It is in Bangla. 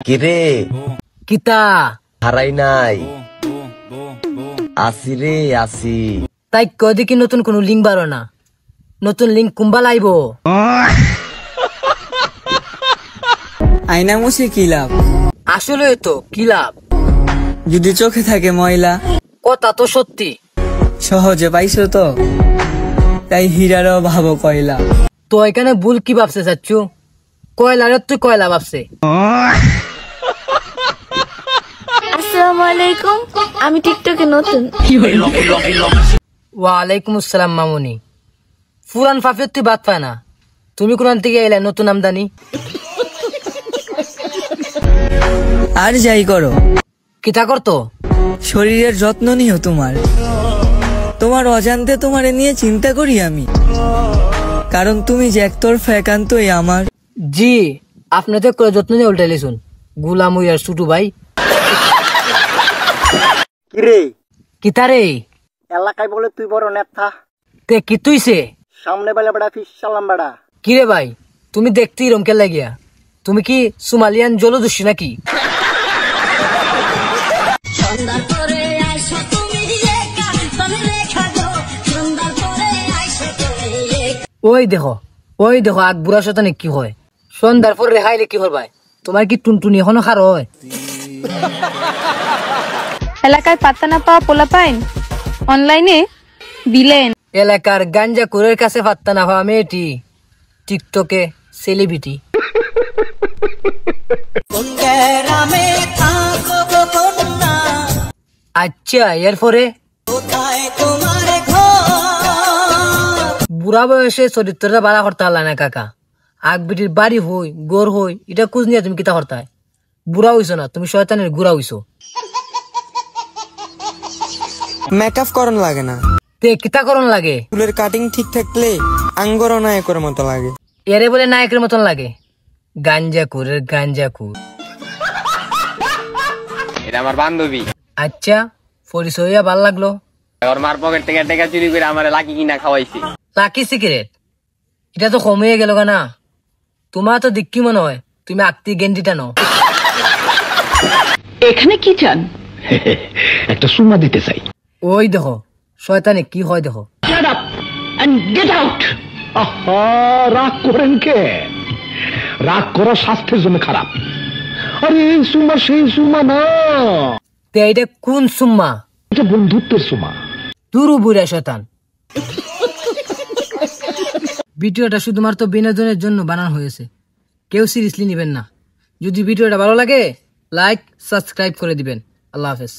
কিরে কিতা হারাই নাই আসি রে আসি তাই কদি কি নতুন কোন লিঙ্ক বারো না নতুন লিঙ্ক কুম্বা লাইব আয়না মুছে কি লাভ? আসলে তো কি লাভ যদি চোখে থাকে ময়লা। কথা তো সত্যি সহজে পাইছো তো, তাই হীরারও ভাবো কয়লা। তো এখানে ভুল কি ভাবছে চাচ্ছু? কয়লার তুই কয়লা ভাবছে। আসসালামু আলাইকুম, আমি টিকটকে নতুন। ওয়ালাইকুম আসসালাম মামুনি। ফুরান ফাফিয়ত তুই বাদ পায় না, তুমি কোরআন থেকে এলে নতুন আমদানি। আর যাই করো, কিতা করতো? শরীরের যত্ন নিও তোমার। তোমার অজান্তে তোমারে নিয়ে চিন্তা করি আমি, কারণ তুমি যে একতরফা একান্তই আমার। জি আপনাদের করে যত্ন নিয়ে উল্টে লিখুন গুলাম উইয়ার ছুটু ভাই। কিরে কিতা রে? এলাকায় বলে তুই বড় নেতা, তে কি তুইছে? সামনে বেলা বেড়া ফিস সালাম বেড়া। কিরে ভাই তুমি দেখতে রমকে লাগিয়া, তুমি কি সোমালিয়ান জলদস্যু নাকি? ওই দেখো আগ বুড়া শতানে কি হয়। সন্ধ্যার পর রেহাইলে কি হল ভাই? তোমার কি টুনটুনি এখনো খার হয়? এলাকায় পাত্তা না পাওয়া পোলা পাইন অনলাইনে বিলেন। এলাকার গাঞ্জা কুরের কাছে পাত্তা না পাওয়া মেয়েটি টিকটকে সেলিব্রিটি। আচ্ছা এরপরে বুড়া বয়সে চরিত্রটা বাড়া করতে পারলা না কাকা। আগ বিটির বাড়ি হই গোর হই এটা খুঁজ নিয়ে তুমি কিতা করতে? বুড়া হইছো না, তুমি শয়তানের গুড়া হইছো। মেকআপ করন লাগে না, তে কিতা করন লাগে? চুলের কাটিং ঠিক থাকলে আঙ্গর নায়কের মতো লাগে। এরে বলে নায়কের মতন লাগে? গাঞ্জা কুরের গাঞ্জা কুর। এটা আমার বান্ধবী। আচ্ছা পরিচয় হইয়া ভাল লাগলো। ওর মার পকেট থেকে টাকা চুরি করে আমার লাকি কিনা খাওয়াইছি। লাকি সিগারেট এটা তো কমে গেল না। তোমার তো দিক্কি মনে হয় তুমি আত্মি গেন্ডিটা নাও। এখানে কি চান? একটা সুমা দিতে চাই। ওই দেখো শয়তানে কি হয় দেখো। Shut up and get out! আহা, রাগ করেন কে? রাগ করা স্বাস্থ্যের জন্য খারাপ। আরে এই সুমা সেই সুমা না, তে এটা কোন সুম্মা? এটা বন্ধুত্বের সুমা। দুরু বুড়া শয়তান। ভিডিওটা শুধুমাত্র বিনোদনের জন্য বানানো হয়েছে, কেউ সিরিয়াসলি নেবেন না। যদি ভিডিওটা ভালো লাগে লাইক সাবস্ক্রাইব করে দিবেন। আল্লাহ হাফেজ।